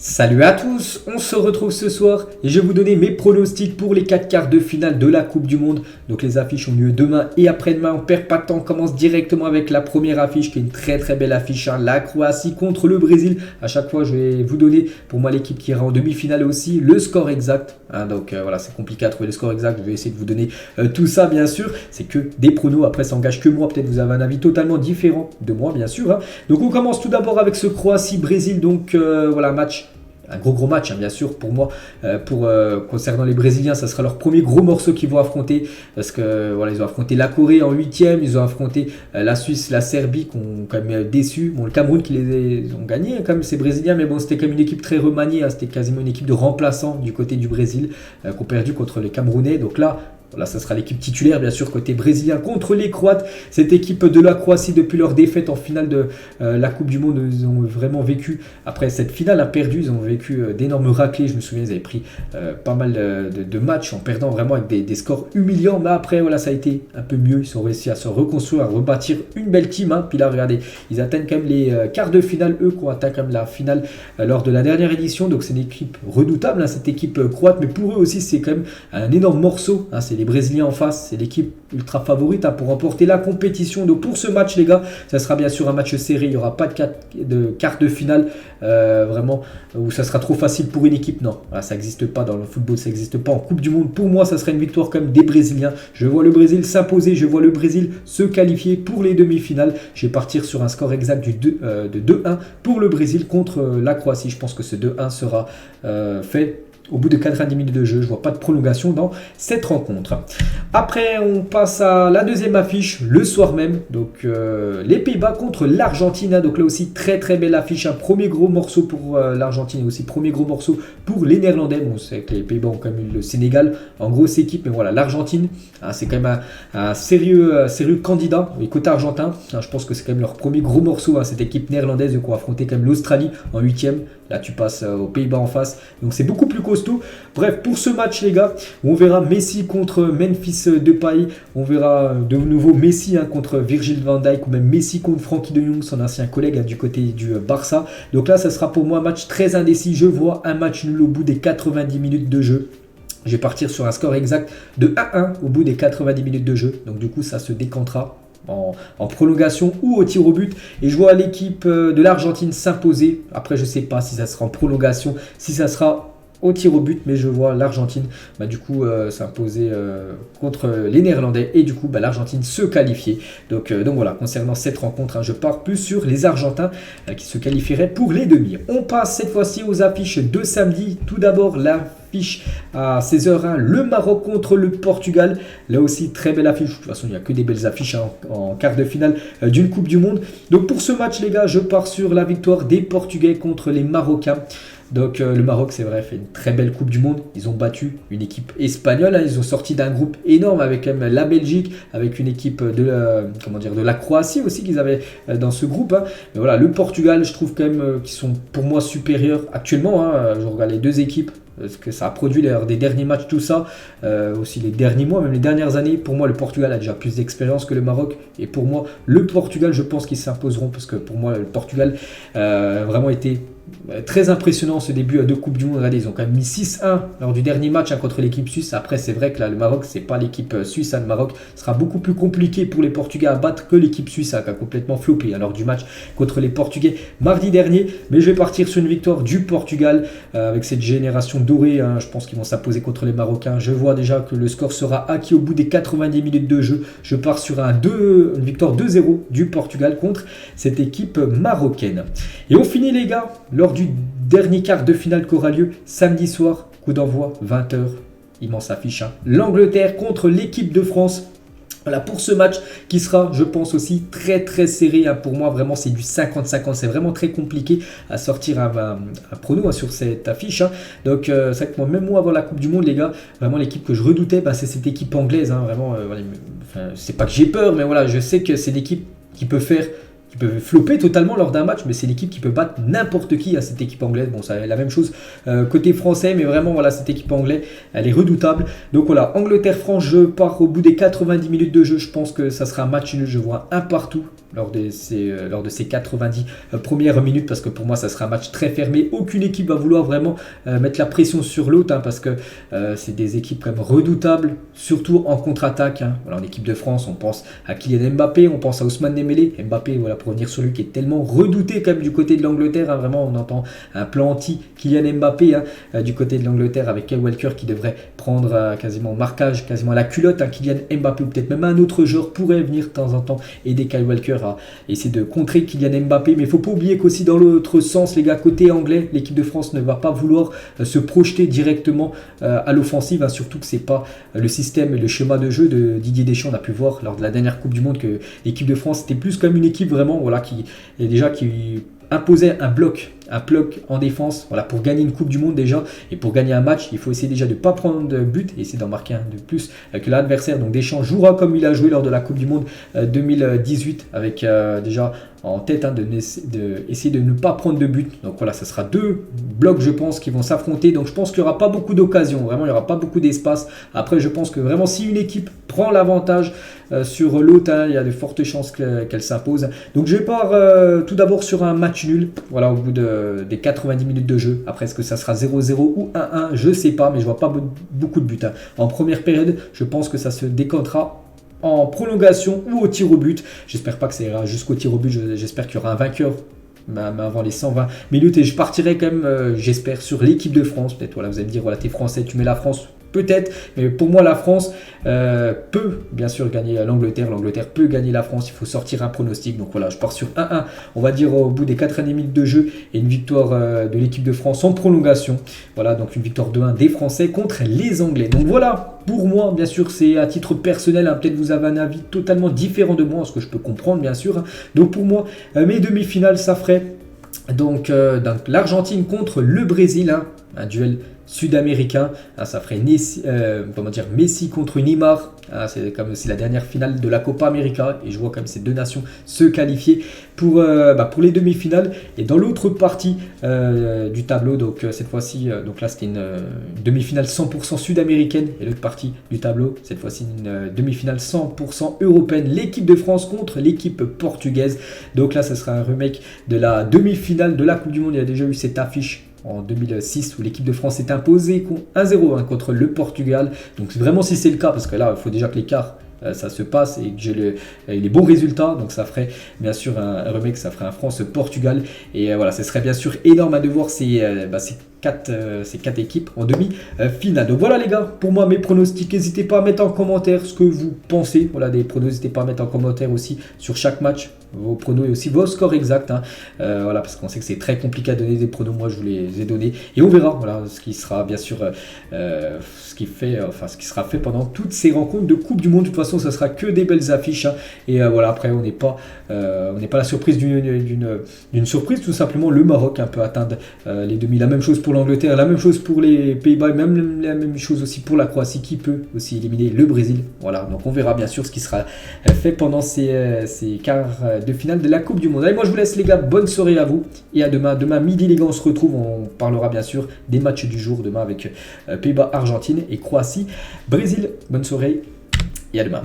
Salut à tous, on se retrouve ce soir et je vais vous donner mes pronostics pour les 4 quarts de finale de la Coupe du Monde. Donc les affiches ont lieu demain et après-demain, on perd pas de temps, on commence directement avec la première affiche qui est une très belle affiche, la Croatie contre le Brésil. À chaque fois je vais vous donner pour moi l'équipe qui ira en demi-finale aussi, le score exact. Donc voilà, c'est compliqué à trouver le score exact, je vais essayer de vous donner tout ça bien sûr. C'est que des pronos, après ça engage que moi, peut-être vous avez un avis totalement différent de moi bien sûr. Donc on commence tout d'abord avec ce Croatie-Brésil, donc voilà, match. Un gros match bien sûr pour moi. Concernant les Brésiliens, ça sera leur premier gros morceau qu'ils vont affronter, parce que voilà, ils ont affronté la Corée en 8e, ils ont affronté la Suisse, la Serbie qui ont quand même déçu, bon, le Cameroun qui les ont gagnés quand même, ces Brésiliens, mais bon, c'était quand même une équipe très remaniée, c'était quasiment une équipe de remplaçants du côté du Brésil qui ont perdu contre les Camerounais. Donc là ça sera l'équipe titulaire, bien sûr, côté brésilien contre les Croates. Cette équipe de la Croatie, depuis leur défaite en finale de la Coupe du Monde, ils ont vraiment vécu, après cette finale perdue, ils ont vécu d'énormes raclées. Je me souviens, ils avaient pris pas mal de matchs en perdant vraiment avec des scores humiliants. Mais après, voilà, ça a été un peu mieux. Ils ont réussi à se reconstruire, à rebâtir une belle team. Puis là, regardez, ils atteignent quand même les quarts de finale, eux, qui ont atteint quand même la finale lors de la dernière édition. Donc, c'est une équipe redoutable, cette équipe croate. Mais pour eux aussi, c'est quand même un énorme morceau. C'est les Brésiliens en face, c'est l'équipe ultra favorite pour remporter la compétition. Donc pour ce match les gars, ça sera bien sûr un match serré, il n'y aura pas de quart de finale vraiment où ça sera trop facile pour une équipe. Non, voilà, ça n'existe pas dans le football, ça n'existe pas en Coupe du Monde. Pour moi ça sera une victoire quand même des Brésiliens. Je vois le Brésil s'imposer, je vois le Brésil se qualifier pour les demi-finales. Je vais partir sur un score exact de 2-1 pour le Brésil contre la Croatie. Je pense que ce 2-1 sera fait au bout de 90 minutes de jeu. Je ne vois pas de prolongation dans cette rencontre. Après, on passe à la deuxième affiche, le soir même. Donc, les Pays-Bas contre l'Argentine. Donc là aussi, très belle affiche. Un premier gros morceau pour l'Argentine et aussi premier gros morceau pour les Néerlandais. Bon, c'est que les Pays-Bas ont quand même eu le Sénégal en grosse équipe. Mais voilà, l'Argentine, c'est quand même un sérieux candidat. Et côté argentin, je pense que c'est quand même leur premier gros morceau. Cette équipe néerlandaise qui a affronté quand même l'Australie en 8e. Là, tu passes aux Pays-Bas en face. Donc, c'est beaucoup plus costaud. Bref, pour ce match, les gars, on verra Messi contre Memphis Depay. On verra de nouveau Messi contre Virgil van Dijk, ou même Messi contre Frankie de Jong, son ancien collègue du côté du Barça. Donc là, ça sera pour moi un match très indécis. Je vois un match nul au bout des 90 minutes de jeu. Je vais partir sur un score exact de 1-1 au bout des 90 minutes de jeu. Donc du coup, ça se décantera en prolongation ou au tir au but, et je vois l'équipe de l'Argentine s'imposer. Après je sais pas si ça sera en prolongation, si ça sera au tir au but, mais je vois l'Argentine du coup s'imposer contre les Néerlandais, et du coup l'Argentine se qualifier. Donc voilà, concernant cette rencontre, je pars plus sur les Argentins qui se qualifieraient pour les demi. On passe cette fois-ci aux affiches de samedi. Tout d'abord l'affiche à 16h01, le Maroc contre le Portugal. Là aussi très belle affiche. De toute façon il n'y a que des belles affiches en quart de finale d'une Coupe du Monde. Donc pour ce match les gars, je pars sur la victoire des Portugais contre les Marocains. Donc le Maroc, c'est vrai, fait une très belle Coupe du Monde. Ils ont battu une équipe espagnole. Ils ont sorti d'un groupe énorme avec même la Belgique, avec une équipe de la Croatie aussi qu'ils avaient dans ce groupe. Mais voilà, le Portugal, je trouve quand même qu'ils sont pour moi supérieurs actuellement. Je regarde les deux équipes, parce que ça a produit des derniers matchs, tout ça, aussi les derniers mois, même les dernières années. Pour moi, le Portugal a déjà plus d'expérience que le Maroc. Et pour moi, le Portugal, je pense qu'ils s'imposeront, parce que pour moi, le Portugal a vraiment été très impressionnant ce début de Coupe du Monde. Regardez, ils ont quand même mis 6-1 lors du dernier match contre l'équipe suisse. Après, c'est vrai que là, le Maroc, c'est pas l'équipe suisse. Le Maroc sera beaucoup plus compliqué pour les Portugais à battre que l'équipe suisse qui a complètement floppé lors du match contre les Portugais mardi dernier. Mais je vais partir sur une victoire du Portugal avec cette génération dorée. Je pense qu'ils vont s'imposer contre les Marocains. Je vois déjà que le score sera acquis au bout des 90 minutes de jeu. Je pars sur une victoire 2-0 du Portugal contre cette équipe marocaine. Et on finit les gars lors du dernier quart de finale qui aura lieu samedi soir, coup d'envoi 20h, immense affiche. L'Angleterre contre l'équipe de France. Voilà pour ce match qui sera, je pense aussi, très serré. Pour moi, vraiment, c'est du 50-50. C'est vraiment très compliqué à sortir un prono sur cette affiche. Donc, c'est vrai que même moi, avant la Coupe du Monde, les gars, vraiment l'équipe que je redoutais, c'est cette équipe anglaise. Vraiment, c'est pas que j'ai peur, mais voilà, je sais que c'est l'équipe qui peut faire qui peuvent flopper totalement lors d'un match, mais c'est l'équipe qui peut battre n'importe qui à cette équipe anglaise. Bon, ça la même chose côté français, mais vraiment, voilà, cette équipe anglaise, elle est redoutable. Donc voilà, Angleterre-France, je pars au bout des 90 minutes de jeu. Je pense que ça sera un match nul. Je vois un partout lors de ces 90 premières minutes, parce que pour moi, ça sera un match très fermé. Aucune équipe va vouloir vraiment mettre la pression sur l'autre, parce que c'est des équipes quand même redoutables, surtout en contre-attaque. Voilà, en équipe de France, on pense à Kylian Mbappé, on pense à Ousmane Dembélé. Mbappé, voilà, pour revenir sur lui, qui est tellement redouté quand même du côté de l'Angleterre. Vraiment, on entend un plan anti Kylian Mbappé du côté de l'Angleterre, avec Kyle Walker qui devrait prendre quasiment marquage, quasiment à la culotte. Kylian Mbappé, ou peut-être même un autre joueur pourrait venir de temps en temps aider Kyle Walker à essayer de contrer Kylian Mbappé. Mais il ne faut pas oublier qu'aussi dans l'autre sens, les gars, côté anglais, l'équipe de France ne va pas vouloir se projeter directement à l'offensive, surtout que c'est pas le système et le schéma de jeu de Didier Deschamps. On a pu voir lors de la dernière Coupe du Monde que l'équipe de France était plus comme une équipe vraiment, voilà, qui imposait un bloc en défense, voilà, pour gagner une Coupe du Monde déjà, et pour gagner un match, il faut essayer déjà de ne pas prendre de but et essayer d'en marquer un de plus que l'adversaire. Donc Deschamps jouera comme il a joué lors de la Coupe du Monde 2018, avec déjà en tête essayer de ne pas prendre de but. Donc voilà, ce sera deux blocs, je pense, qui vont s'affronter. Donc je pense qu'il n'y aura pas beaucoup d'occasions, vraiment il n'y aura pas beaucoup d'espace. Après, je pense que vraiment si une équipe prend l'avantage sur l'autre, il y a de fortes chances qu'elle s'impose. Donc je pars tout d'abord sur un match nul, voilà, au bout des 90 minutes de jeu. Après, est-ce que ça sera 0-0 ou 1-1, je ne sais pas, mais je ne vois pas beaucoup de buts. En première période, je pense que ça se décantera en prolongation ou au tir au but. J'espère pas que ça ira jusqu'au tir au but, j'espère qu'il y aura un vainqueur avant les 120 minutes, et je partirai quand même, j'espère, sur l'équipe de France. Peut-être, voilà, vous allez me dire, voilà, t'es français, tu mets la France. Peut-être, mais pour moi, la France peut bien sûr gagner l'Angleterre. L'Angleterre peut gagner la France. Il faut sortir un pronostic. Donc voilà, je pars sur 1-1. On va dire au bout des 90 minutes de jeu, et une victoire de l'équipe de France en prolongation. Voilà, donc une victoire 2-1 des Français contre les Anglais. Donc voilà, pour moi, bien sûr, c'est à titre personnel. Peut-être vous avez un avis totalement différent de moi, ce que je peux comprendre, bien sûr. Donc pour moi, mes demi-finales, ça ferait donc l'Argentine contre le Brésil, un duel sud-américain, ça ferait Messi contre Neymar, c'est la dernière finale de la Copa América, et je vois comme ces deux nations se qualifier pour les demi-finales. Et dans l'autre partie du tableau, donc cette fois-ci, donc là c'était une demi-finale 100% sud-américaine, et l'autre partie du tableau, cette fois-ci une demi-finale 100% européenne, l'équipe de France contre l'équipe portugaise. Donc là ce sera un remake de la demi-finale de la Coupe du Monde. Il y a déjà eu cette affiche en 2006 où l'équipe de France s'est imposée 1-0 contre le Portugal. Donc vraiment, si c'est le cas, parce que là il faut déjà que l'écart ça se passe et que j'ai les bons résultats, donc ça ferait bien sûr un remake, ça ferait un France-Portugal, et voilà, ce serait bien sûr énorme de voir ces quatre équipes en demi-finale. Donc voilà les gars, pour moi mes pronostics, n'hésitez pas à mettre en commentaire ce que vous pensez, voilà, des pronos, n'hésitez pas à mettre en commentaire aussi sur chaque match vos pronos et aussi vos scores exacts, voilà, parce qu'on sait que c'est très compliqué à donner des pronos. Moi je vous les ai donnés, et on verra, voilà, ce qui sera bien sûr ce qui sera fait pendant toutes ces rencontres de Coupe du Monde. De toute façon, ça sera que des belles affiches, et voilà, après on n'est pas la surprise d'une surprise, tout simplement. Le Maroc peut atteindre les demi, la même chose pour l'Angleterre, la même chose pour les Pays-Bas, et même la même chose aussi pour la Croatie, qui peut aussi éliminer le Brésil. Voilà, donc on verra bien sûr ce qui sera fait pendant ces quarts de finale de la Coupe du Monde. Allez, moi je vous laisse les gars, bonne soirée à vous, et à demain. Demain midi les gars, on se retrouve, on parlera bien sûr des matchs du jour demain avec Pays-Bas, Argentine, et Croatie, Brésil. Bonne soirée et à demain.